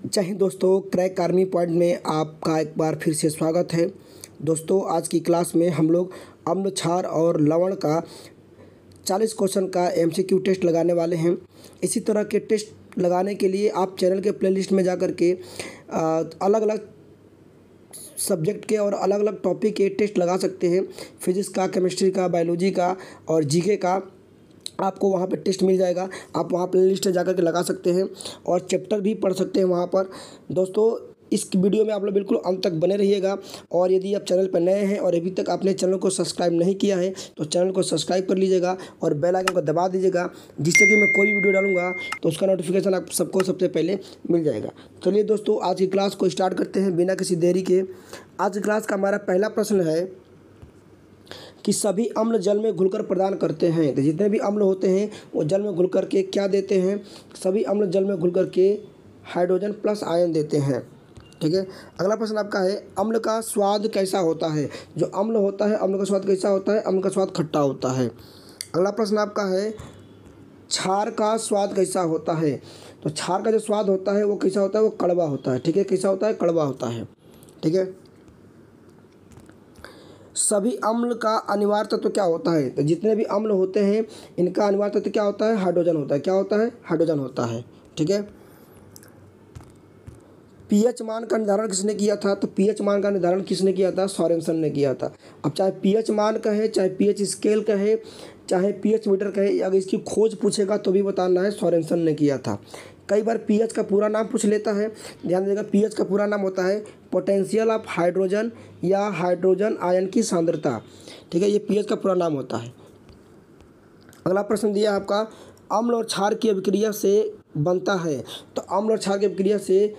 जय हिंद दोस्तों, crack army point में आपका एक बार फिर से स्वागत है। दोस्तों, आज की क्लास में हम लोग अम्ल, क्षार और लवण का 40 क्वेश्चन का एमसीक्यू टेस्ट लगाने वाले हैं। इसी तरह के टेस्ट लगाने के लिए आप चैनल के प्लेलिस्ट में जाकर के अलग अलग सब्जेक्ट के और अलग अलग टॉपिक के टेस्ट लगा सकते हैं। फिजिक्स का, केमिस्ट्री का, बायोलॉजी का और जीके का आपको वहाँ पे टेस्ट मिल जाएगा। आप वहाँ प्लेलिस्ट में जाकर के लगा सकते हैं और चैप्टर भी पढ़ सकते हैं वहाँ पर। दोस्तों, इस वीडियो में आप लोग बिल्कुल अंत तक बने रहिएगा। और यदि आप चैनल पर नए हैं और अभी तक आपने चैनल को सब्सक्राइब नहीं किया है तो चैनल को सब्सक्राइब कर लीजिएगा और बेल आइकन को दबा दीजिएगा, जिससे कि मैं कोई भी वीडियो डालूंगा तो उसका नोटिफिकेशन आप सबको सबसे पहले मिल जाएगा। चलिए दोस्तों, आज की क्लास को स्टार्ट करते हैं बिना किसी देरी के। आज की क्लास का हमारा पहला प्रश्न है कि सभी अम्ल जल में घुलकर प्रदान करते हैं। तो जितने भी अम्ल होते हैं वो जल में घुलकर के क्या देते हैं? सभी अम्ल जल में घुलकर के हाइड्रोजन प्लस आयन देते हैं। ठीक है। अगला प्रश्न आपका है, अम्ल का स्वाद कैसा होता है? जो अम्ल होता है, अम्ल का स्वाद कैसा होता है? अम्ल का स्वाद खट्टा होता है। अगला प्रश्न आपका है, क्षार का स्वाद कैसा होता है? तो क्षार का जो स्वाद होता है वो कैसा होता है? वो कड़वा होता है। ठीक है। कैसा होता है? कड़वा होता है। ठीक है। सभी अम्ल का अनिवार्य तत्व क्या होता है? तो जितने भी अम्ल होते हैं इनका अनिवार्य तत्व क्या होता है? हाइड्रोजन होता है। क्या होता है? हाइड्रोजन होता है। ठीक है। पीएच मान का निर्धारण किसने किया था? तो पीएच मान का निर्धारण किसने किया था? सोरेनसन ने किया था। अब चाहे पीएच मान कहे, चाहे पीएच स्केल कहे, चाहे पीएच मीटर कहे, अगर इसकी खोज पूछेगा तो भी बताना है सोरेनसन ने किया था। कई बार पीएच का पूरा नाम पूछ लेता है, ध्यान दीजिएगा। पीएच का पूरा नाम होता है पोटेंशियल ऑफ हाइड्रोजन या हाइड्रोजन आयन की सांद्रता। ठीक है। ये पीएच का पूरा नाम होता है। अगला प्रश्न दिया आपका, अम्ल और क्षार की अभिक्रिया से बनता है। तो अम्ल और क्षार की अभिक्रिया से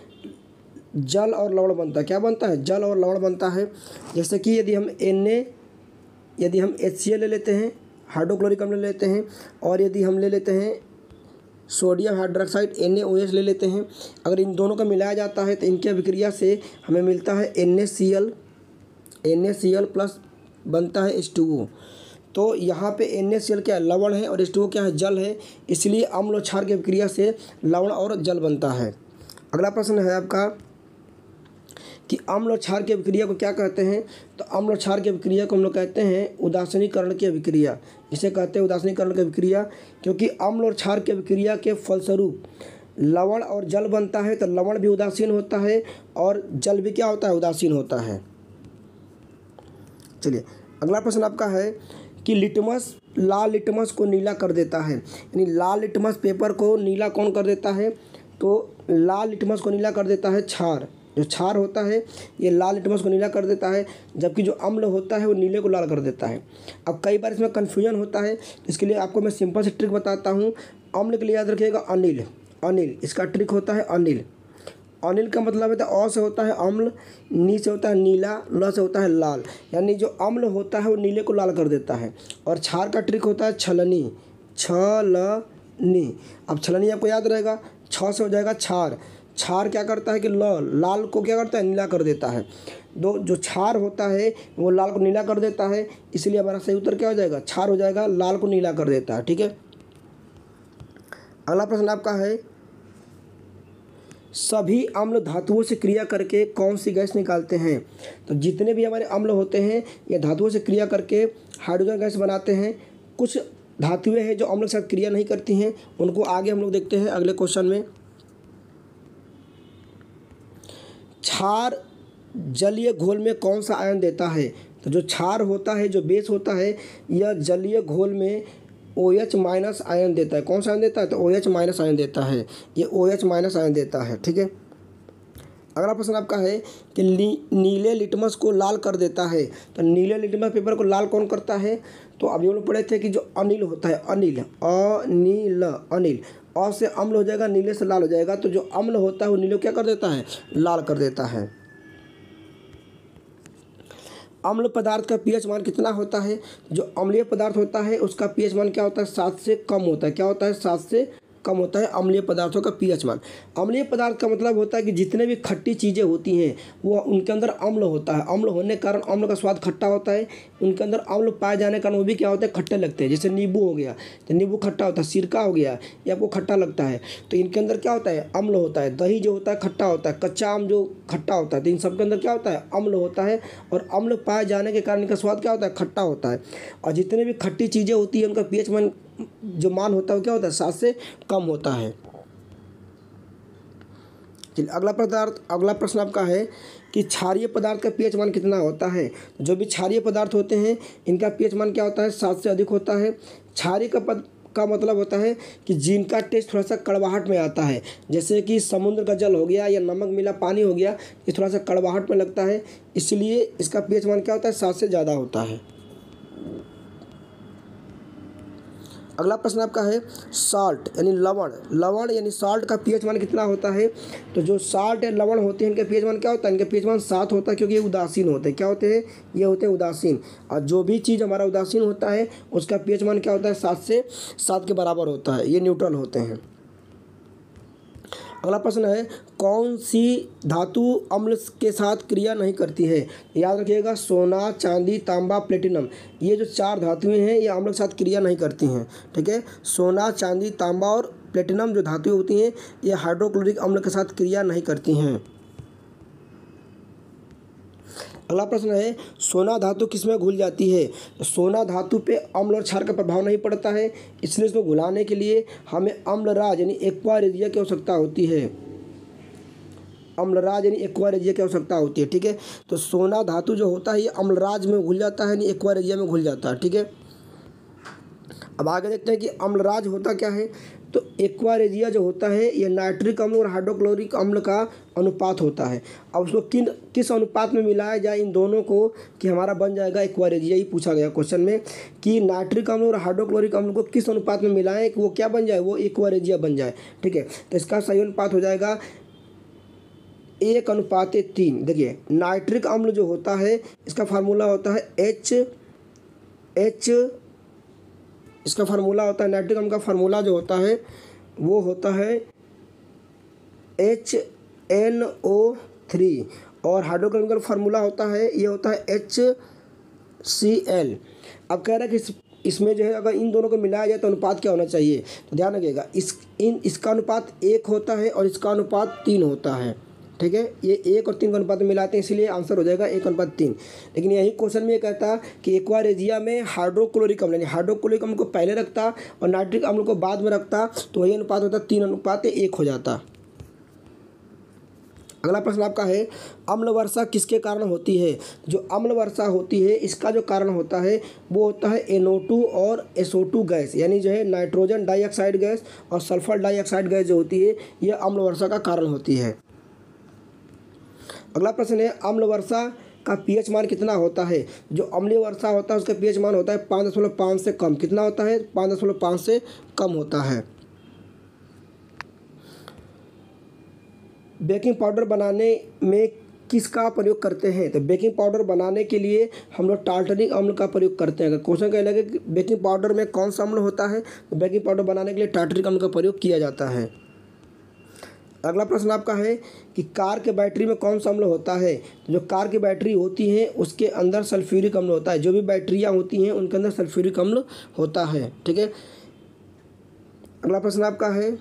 जल और लवण बनता है। क्या बनता है? जल और लवण बनता है। जैसे कि यदि हम HCl ले लेते हैं, हाइड्रोक्लोरिक अम्ल ले लेते हैं, और यदि हम ले लेते हैं सोडियम हाइड्रोक्साइड NaOH ले लेते हैं, अगर इन दोनों का मिलाया जाता है तो इनकी अभिक्रिया से हमें मिलता है NaCl प्लस बनता है H2O। तो यहाँ पे NaCl क्या है? लवण है, और H2O क्या है? जल है। इसलिए अम्ल और क्षार की अभिक्रिया से लवण और जल बनता है। अगला प्रश्न है आपका कि अम्ल और क्षार की अभिक्रिया को क्या कहते हैं? तो अम्ल और क्षार की अभिक्रिया को हम लोग कहते हैं उदासीनीकरण की अभिक्रिया। इसे कहते हैं उदासीनीकरण की अभिक्रिया, क्योंकि अम्ल और क्षार की अभिक्रिया के फलस्वरूप लवण और जल बनता है। तो लवण भी उदासीन होता है और जल भी क्या होता है? उदासीन होता है। चलिए, अगला प्रश्न आपका है कि लाल लिटमस को नीला कर देता है। यानी लाल लिटमस पेपर को नीला कौन कर देता है? तो लाल लिटमस को नीला कर देता है क्षार। जो क्षार होता है ये लाल लिटमस को नीला कर देता है, जबकि जो अम्ल होता है वो नीले को लाल कर देता है। अब कई बार इसमें कन्फ्यूजन होता है, इसके लिए आपको मैं सिंपल सी ट्रिक बताता हूँ। अम्ल के लिए याद रखिएगा अनिल, इसका ट्रिक होता है अनिल। अनिल का मतलब है अ से होता है अम्ल, नी से होता है नीला, ल से होता है लाल। यानी जो अम्ल होता है वो नीले को लाल कर देता है। और क्षार का ट्रिक होता है छलनी, छलनी। अब छलनी आपको याद रहेगा, छ से हो जाएगा क्षार। क्षार क्या करता है कि लाल को क्या करता है? नीला कर देता है। जो क्षार होता है वो लाल को नीला कर देता है, इसलिए हमारा सही उत्तर क्या हो जाएगा? क्षार हो जाएगा, लाल को नीला कर देता है। ठीक है। अगला प्रश्न आपका है, सभी अम्ल धातुओं से क्रिया करके कौन सी गैस निकालते हैं? तो जितने भी हमारे अम्ल होते हैं ये धातुओं से क्रिया करके हाइड्रोजन गैस बनाते हैं। कुछ धातुएं हैं जो अम्ल के साथ क्रिया नहीं करती हैं, उनको आगे हम लोग देखते हैं अगले क्वेश्चन में। क्षार जलीय घोल में कौन सा आयन देता है? तो जो क्षार होता है, जो बेस होता है, यह जलीय घोल में OH माइनस आयन देता है। कौन सा आयन देता है? तो OH माइनस आयन देता है। ये OH माइनस आयन देता है। ठीक है। अगला प्रश्न आपका है कि नीले लिटमस को लाल कर देता है। तो नीले लिटमस पेपर को लाल कौन करता है? तो अभी हम लोग पढ़े थे कि जो अनिल होता है, अनिल, अ से अम्ल हो जाएगा, नीले से लाल हो जाएगा। तो जो अम्ल होता है वो नीले को क्या कर देता है? लाल कर देता है। अम्ल पदार्थ का पीएच मान कितना होता है? जो अम्लीय पदार्थ होता है उसका पीएच मान क्या होता है? 7 से कम होता है। क्या होता है? 7 से कम होता है अम्लीय पदार्थों का पीएच मान। अम्लीय पदार्थ का मतलब होता है कि जितने भी खट्टी चीज़ें होती हैं वो उनके अंदर अम्ल होता है। अम्ल होने के कारण अम्ल का स्वाद खट्टा होता है। उनके अंदर अम्ल पाए जाने के कारण वो भी क्या होते हैं, खट्टे लगते हैं। जैसे नींबू हो गया तो नींबू खट्टा होता है, सिरका हो गया ये आपको खट्टा लगता है, तो इनके अंदर क्या होता है, अम्ल होता है। दही जो होता है खट्टा होता है, कच्चा आम जो खट्टा होता है, तो इन सब के अंदर क्या होता है, अम्ल होता है। और अम्ल पाए जाने के कारण इनका स्वाद क्या होता है, खट्टा होता है। और जितने भी खट्टी चीज़ें होती हैं उनका पीएच मान जो मान होता है वो क्या होता है, 7 से कम होता है। चलिए अगला प्रश्न आपका है कि क्षारीय पदार्थ का पीएच मान कितना होता है। जो भी क्षारीय पदार्थ होते हैं इनका पीएच मान क्या होता है, 7 से अधिक होता है। क्षारीय का मतलब होता है कि जिनका टेस्ट थोड़ा सा कड़वाहट में आता है, जैसे कि समुद्र का जल हो गया या नमक मिला पानी हो गया, ये थोड़ा सा कड़वाहट में लगता है, इसलिए इसका पीएच मान क्या होता है, 7 से ज़्यादा होता है। अगला प्रश्न आपका है साल्ट यानी लवण यानी साल्ट का पीएच मान कितना होता है। तो जो साल्ट या लवण होते हैं इनका पीएच मान क्या होता है, इनका पीएच मान 7 होता है, क्योंकि ये उदासीन होते हैं। क्या होते हैं, ये होते हैं उदासीन। और जो भी चीज़ हमारा उदासीन होता है उसका पीएच मान क्या होता है, 7 से 7 के बराबर होता है, ये न्यूट्रल होते हैं। अगला प्रश्न है कौन सी धातु अम्ल के साथ क्रिया नहीं करती है। याद रखिएगा सोना, चांदी, तांबा, प्लेटिनम, ये जो 4 धातुएं हैं ये अम्ल के साथ क्रिया नहीं करती हैं। ठीक है, सोना, चांदी, तांबा और प्लेटिनम जो धातुएं होती हैं ये हाइड्रोक्लोरिक अम्ल के साथ क्रिया नहीं करती हैं। अगला प्रश्न है सोना धातु किसमें घुल जाती है। तो सोना धातु पे अम्ल और क्षार का प्रभाव नहीं पड़ता है, इसलिए इसको घुलाने के लिए हमें अम्लराज यानी एक्वा रेजिया की आवश्यकता होती है। अम्लराज यानी एक्वा रेजिया की आवश्यकता होती है। ठीक है, तो सोना धातु जो होता है ये अम्लराज में घुल जाता है यानी एक्वा रेजिया में घुल जाता है। ठीक है, अब आगे देखते हैं कि अम्लराज होता क्या है। तो एक्वा रेजिया जो होता है ये नाइट्रिक अम्ल और हाइड्रोक्लोरिक अम्ल का अनुपात होता है। अब उसको किस अनुपात में मिलाया जाए इन दोनों को कि हमारा बन जाएगा एक्वा रेजिया। ही पूछा गया क्वेश्चन में कि नाइट्रिक अम्ल और हाइड्रोक्लोरिक अम्ल को किस अनुपात में मिलाएं कि वो क्या बन जाए, वो एक्वा रेजिया बन जाए। ठीक है, तो इसका सही अनुपात हो जाएगा 1:3। देखिए नाइट्रिक अम्ल जो होता है इसका फार्मूला होता है इसका फार्मूला होता है, नाइट्रिक अम्ल का फार्मूला जो होता है वो होता है HNO3 और हाइड्रोक्लोरिक का फार्मूला होता है ये होता है HCl। अब कह रहा है कि इसमें जो है अगर इन दोनों को मिलाया जाए तो अनुपात क्या होना चाहिए। तो ध्यान रखिएगा इसका अनुपात 1 होता है और इसका अनुपात 3 होता है। ठीक है, ये 1 और 3 का अनुपात में मिलाते हैं, इसलिए आंसर हो जाएगा 1:3। लेकिन यही क्वेश्चन में ये कहता कि एक्वा रेजिया में हाइड्रोक्लोरिक अम्ल यानी हाइड्रोक्लोरिक अम्ल को पहले रखता और नाइट्रिक अम्ल को बाद में रखता तो वही अनुपात होता 3:1 हो जाता। अगला प्रश्न आपका है अम्ल वर्षा किसके कारण होती है। जो अम्ल वर्षा होती है इसका जो कारण होता है वो होता है NO2 और SO2 गैस, यानी जो है नाइट्रोजन डाइऑक्साइड गैस और सल्फर डाइऑक्साइड गैस जो होती है यह अम्ल वर्षा का कारण होती है। अगला प्रश्न है अम्ल वर्षा का पीएच मान कितना होता है। जो अम्लीय वर्षा होता है उसका पीएच मान होता है 5.5 से कम। कितना होता है, 5.5 से कम होता है। बेकिंग पाउडर बनाने में किसका प्रयोग करते हैं। तो बेकिंग पाउडर बनाने के लिए हम लोग टार्टरिक अम्ल का प्रयोग करते हैं। अगर क्वेश्चन कह लगे कि बेकिंग पाउडर में कौन सा अम्ल होता है तो बेकिंग पाउडर बनाने के लिए टार्टरिक अम्ल का प्रयोग किया जाता है। अगला प्रश्न आपका है कि कार के बैटरी में कौन सा अम्ल होता है। जो कार की बैटरी होती है उसके अंदर सल्फ्यूरिक अम्ल होता है। जो भी बैटरियाँ होती हैं उनके अंदर सल्फ्यूरिक अम्ल होता है। ठीक है, अगला प्रश्न आपका है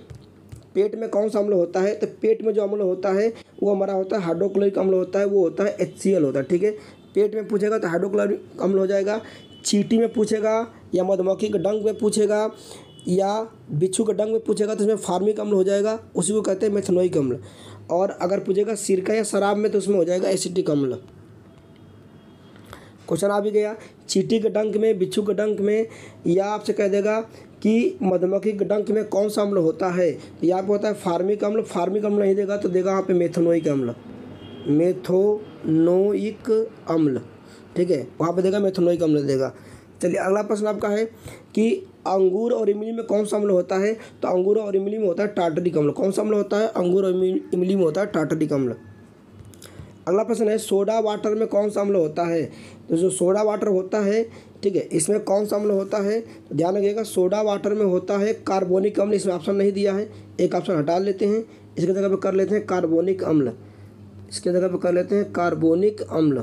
पेट में कौन सा अम्ल होता है। तो पेट में जो अम्ल होता है वो हमारा होता है हाइड्रोक्लोरिक अम्ल होता है, वो होता है HCl होता है। ठीक है, पेट में पूछेगा तो हाइड्रोक्लोरिक अम्ल हो जाएगा। चींटी में पूछेगा या मधुमक्खी के डंक में पूछेगा या बिच्छू के डंक में पूछेगा तो उसमें फार्मिक अम्ल हो जाएगा, उसी को कहते हैं मेथनोइक अम्ल। और अगर पूछेगा सिरका या शराब में तो उसमें हो जाएगा एसिटिक अम्ल। क्वेश्चन आ भी गया चींटी के डंक में, बिच्छू के डंक में, या आपसे कह देगा कि मधुमक्खी के डंक में कौन सा अम्ल होता है। तो यहाँ पे होता है फार्मिक अम्ल। फार्मिक अम्ल नहीं देगा तो देगा यहाँ पे मेथनोइक अम्ल, मेथनोइक अम्ल। ठीक है, वहाँ पे देगा मेथनोइक अम्ल देगा। चलिए अगला प्रश्न आपका है कि अंगूर और इमली में कौन सा अम्ल होता है। तो अंगूर और इमली में होता है टार्टरिक अम्ल। कौन सा अम्ल होता है, अंगूर और इमली में होता है टार्टरिक अम्ल। अगला प्रश्न है सोडा वाटर में कौन सा अम्ल होता है। तो जो सोडा वाटर होता है ठीक है। इसमें कौन सा अम्ल होता है तो ध्यान रखिएगा, सोडा वाटर में होता है कार्बोनिक अम्ल। इसमें ऑप्शन नहीं दिया है, एक ऑप्शन हटा लेते हैं, इसकी जगह पे कर लेते हैं कार्बोनिक अम्ल। इसके जगह पे कर लेते हैं कार्बोनिक अम्ल,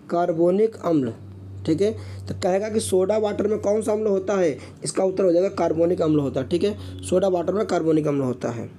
कार्बोनिक अम्ल। ठीक है, तो कहेगा कि सोडा वाटर में कौन सा अम्ल होता है, इसका उत्तर हो जाएगा कार्बोनिक अम्ल होता है। ठीक है, सोडा वाटर में कार्बोनिक अम्ल होता है।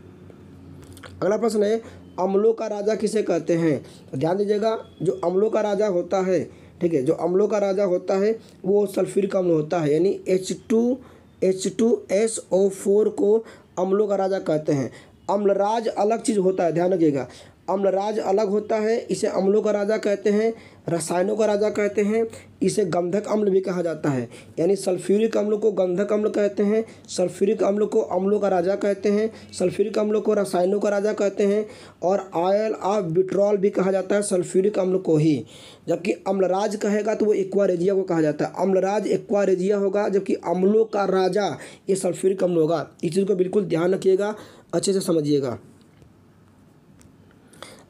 अगला प्रश्न है, अम्लों का राजा किसे कहते हैं। तो ध्यान दीजिएगा, जो अम्लों का राजा होता है, ठीक है, जो अम्लों का राजा होता है वो सल्फ्यूरिक अम्ल होता है, यानी H2SO4 को अम्लों का राजा कहते हैं। अम्लराज अलग चीज़ होता है, ध्यान रखिएगा, अम्लराज अलग होता है, इसे अम्लों का राजा कहते हैं, रसायनों का राजा कहते हैं, इसे गंधक अम्ल भी कहा जाता है। यानी सल्फ्यूरिक अम्ल को गंधक अम्ल कहते हैं, सल्फ्यूरिक अम्ल को अम्लों का राजा कहते हैं, सल्फ्यूरिक अम्ल को रसायनों का राजा कहते हैं, और ऑयल ऑफ विट्रॉल भी कहा जाता है सल्फ्यूरिक अम्ल को ही। जबकि अम्लराज कहेगा तो वो एक्वा रेजिया को कहा जाता है, अम्लराज एक्वा रेजिया होगा, जबकि अम्लों का राजा ये सल्फ्यूरिक अम्ल होगा। इस चीज़ को बिल्कुल ध्यान रखिएगा, अच्छे से समझिएगा।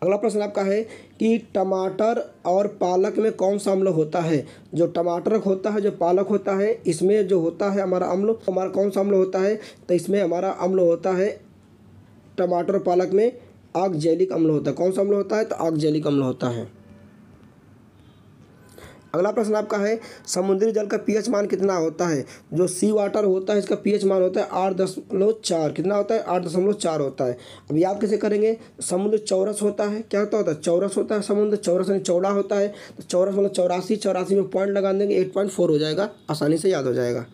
अगला प्रश्न आपका है कि टमाटर और पालक में कौन सा अम्ल होता है। जो टमाटर होता है, जो पालक होता है, इसमें जो होता है हमारा अम्ल, हमारा कौन सा अम्ल होता है, तो इसमें हमारा अम्ल होता है, टमाटर और पालक में ऑक्जेलिक अम्ल होता है। कौन सा अम्ल होता है, तो ऑक्जेलिक अम्ल होता है। अगला प्रश्न आपका है, समुद्री जल का पीएच मान कितना होता है। जो सी वाटर होता है इसका पीएच मान होता है 8.4। कितना होता है, 8.4 होता है। अब याद कैसे करेंगे, समुद्र चौरस होता है, क्या होता है, चौरस होता है, समुद्र चौरस यानी चौड़ा होता है, तो चौरस मतलब 84 में पॉइंट लगा देंगे, 8.4 हो जाएगा, आसानी से याद हो जाएगा।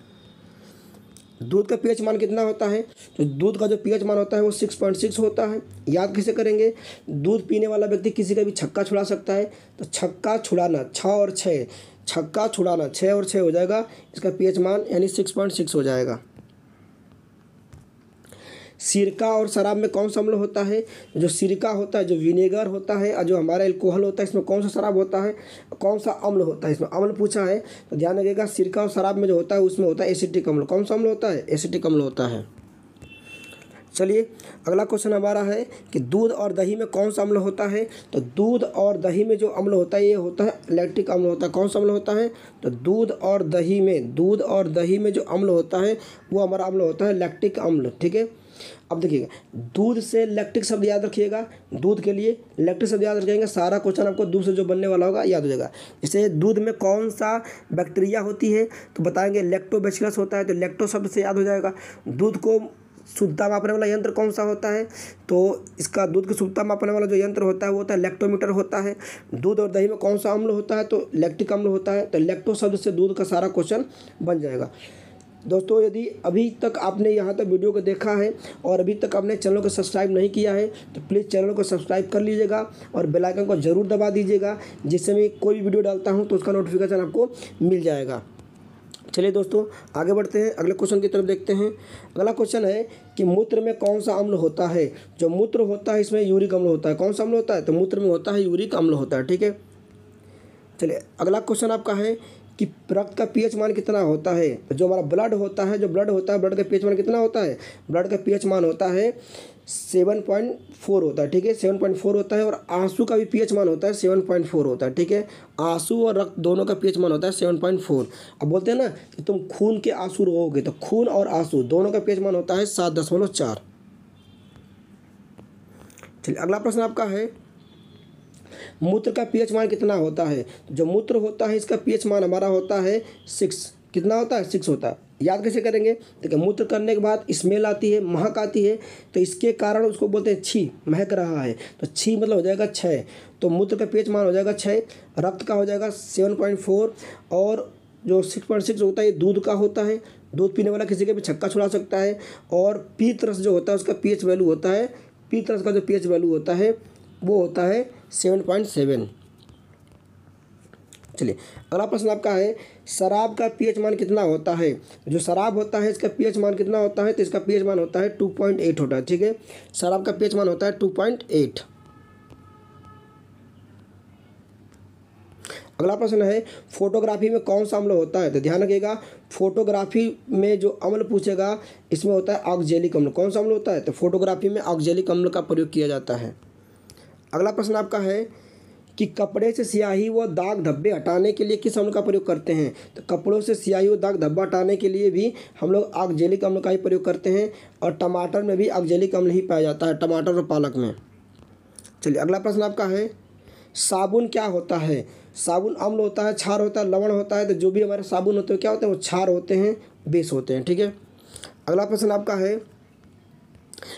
दूध का पीएच मान कितना होता है, तो दूध का जो पीएच मान होता है वो 6.6 होता है। याद कैसे करेंगे, दूध पीने वाला व्यक्ति किसी का भी छक्का छुड़ा सकता है, तो छक्का छुड़ाना 6 और 6, छक्का छुड़ाना 6 और 6 हो जाएगा, इसका पीएच मान यानी 6.6 हो जाएगा। सिरका और शराब में कौन सा अम्ल होता है। जो सिरका होता है, जो विनेगर होता है, और जो हमारा एल्कोहल होता है, इसमें कौन सा शराब होता है, कौन सा अम्ल होता है, इसमें अम्ल पूछा है, तो ध्यान रखिएगा, सिरका और शराब में जो होता है उसमें होता है एसिटिक अम्ल। कौन सा अम्ल होता है, एसिटिक अम्ल होता है। चलिए अगला क्वेश्चन हमारा है कि दूध और दही में कौन सा अम्ल होता है। तो दूध और दही में जो अम्ल होता है ये होता है लैक्टिक अम्ल होता है। कौन सा अम्ल होता है, तो दूध और दही में जो अम्ल होता है वो हमारा अम्ल होता है लैक्टिक अम्ल। ठीक है, अब देखिएगा, दूध से लैक्टिक शब्द याद रखिएगा, दूध के लिए लैक्टिक शब्द याद रखिएगा, सारा क्वेश्चन आपको दूध से जो बनने वाला होगा याद हो जाएगा। जैसे दूध में कौन सा बैक्टीरिया होती है, तो बताएंगे लैक्टोबैसिलस होता है, तो लैक्टो शब्द से याद हो जाएगा। दूध को शुद्धता मापने वाला यंत्र कौन सा होता है, तो इसका दूध की शुद्धता मापने वाला जो यंत्र होता है वो होता है लैक्टोमीटर होता है। दूध और दही में कौन सा अम्ल होता है, तो लैक्टिक अम्ल होता है, तो लैक्टो शब्द से दूध का सारा क्वेश्चन बन जाएगा। दोस्तों, यदि अभी तक आपने यहाँ तक वीडियो को देखा है और अभी तक आपने चैनल को सब्सक्राइब नहीं किया है, तो प्लीज़ चैनल को सब्सक्राइब कर लीजिएगा और बेल आइकन को ज़रूर दबा दीजिएगा, जिससे मैं कोई भी वीडियो डालता हूँ तो उसका नोटिफिकेशन आपको मिल जाएगा। चलिए दोस्तों, आगे बढ़ते हैं, अगले क्वेश्चन की तरफ देखते हैं। अगला क्वेश्चन है कि मूत्र में कौन सा अम्ल होता है। जो मूत्र होता है इसमें यूरिक अम्ल होता है। कौन सा अम्ल होता है, तो मूत्र में होता है यूरिक अम्ल होता है। ठीक है, चलिए अगला क्वेश्चन आपका है कि रक्त का पीएच मान कितना होता है। जो हमारा ब्लड होता है, ब्लड का पीएच मान कितना होता है, ब्लड का पीएच मान होता है 7.4 होता है। ठीक है, 7.4 होता है। और आंसू का भी पीएच मान होता है 7.4 होता है। ठीक है, आंसू और रक्त दोनों का पीएच मान होता है 7.4। अब बोलते हैं ना कि तुम खून के आंसू रोओगे, तो खून और आंसू दोनों का पीएच मान होता है 7.4। चलिए अगला प्रश्न आपका है, मूत्र का पीएच मान कितना होता है। जो मूत्र होता है इसका पीएच मान हमारा होता है 6। कितना होता है, 6 होता है। याद कैसे करेंगे, देखिए मूत्र करने के बाद स्मेल आती है, महक आती है, तो इसके कारण उसको बोलते हैं छी, महक रहा है, तो छी मतलब हो जाएगा 6। तो मूत्र का पीएच मान हो जाएगा 6। रक्त का हो जाएगा 7.4 और जो 6.6 होता है ये दूध का होता है। दूध पीने वाला किसी का भी छक्का छुड़ा सकता है। और पीत रस जो होता है उसका पीएच वैल्यू होता है, पीत रस का जो पीएच वैल्यू होता है वो होता है 7.7। चलिए अगला प्रश्न आपका है, शराब का पीएच मान कितना होता है। जो शराब होता है इसका पीएच मान कितना होता है, तो इसका पीएच मान होता है 2.8 होता है। ठीक है, शराब का पीएच मान होता है 2.8। अगला प्रश्न है, फोटोग्राफी में कौन सा अम्ल होता है। तो ध्यान रखिएगा, फोटोग्राफी में जो अम्ल पूछेगा इसमें होता है ऑक्जेलिक अम्ल। कौन सा अम्ल होता है, तो फोटोग्राफी में ऑक्जेलिक अम्ल का प्रयोग किया जाता है। अगला प्रश्न आपका है कि कपड़े से स्याही व दाग धब्बे हटाने के लिए किस अम्ल का प्रयोग करते हैं? तो कपड़ों से स्याही व दाग धब्बा हटाने के लिए भी हम लोग ऑक्जेलिक अम्ल का ही प्रयोग करते हैं, और टमाटर में भी ऑक्जेलिक अम्ल ही पाया जाता है, टमाटर और पालक में। चलिए अगला प्रश्न आपका है, साबुन क्या होता है? साबुन अम्ल होता है, क्षार होता है, लवण होता है। तो जो भी हमारे साबुन होते हैं क्या होते हैं? वो क्षार होते हैं, बेस होते हैं। ठीक है। अगला प्रश्न आपका है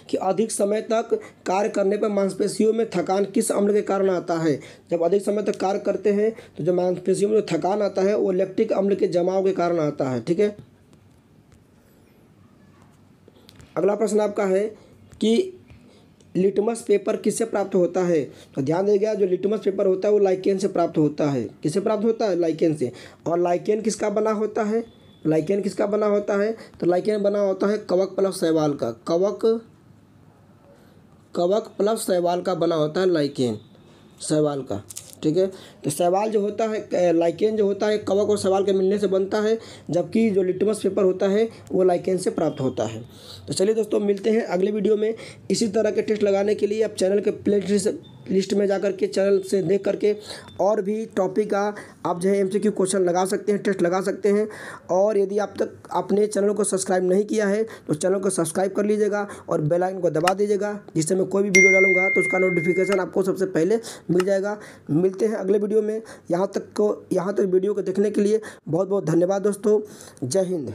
कि अधिक समय तक कार्य करने पर मांसपेशियों में थकान किस अम्ल के कारण आता है? जब अधिक समय तक कार्य करते हैं तो जो मांसपेशियों में जो थकान आता है वो लैक्टिक अम्ल के जमाव के कारण आता है। ठीक है। अगला प्रश्न आपका है कि लिटमस पेपर किससे प्राप्त होता है? तो ध्यान दीजिएगा, जो लिटमस पेपर होता है वो लाइकेन से प्राप्त होता है। किससे प्राप्त होता है? लाइकेन से। और लाइकेन किसका बना होता है? लाइकेन किसका बना होता है? तो लाइकेन बना होता है कवक प्लस शैवाल का। कवक प्लस शैवाल का बना होता है लाइकेन, शैवाल का। ठीक है। तो शैवाल जो होता है, लाइकेन जो होता है कवक और शैवाल के मिलने से बनता है, जबकि जो लिटमस पेपर होता है वो लाइकेन से प्राप्त होता है। तो चलिए दोस्तों, मिलते हैं अगले वीडियो में। इसी तरह के टेस्ट लगाने के लिए आप चैनल के प्ले लिस्ट में जाकर के चैनल से देख करके और भी टॉपिक का आप जो है MCQ क्वेश्चन लगा सकते हैं, टेस्ट लगा सकते हैं। और यदि आप तक अपने चैनल को सब्सक्राइब नहीं किया है तो चैनल को सब्सक्राइब कर लीजिएगा और बेल आइकन को दबा दीजिएगा, जिससे मैं कोई भी वीडियो डालूंगा तो उसका नोटिफिकेशन आपको सबसे पहले मिल जाएगा। मिलते हैं अगले वीडियो में। यहाँ तक वीडियो को देखने के लिए बहुत बहुत धन्यवाद दोस्तों। जय हिंद।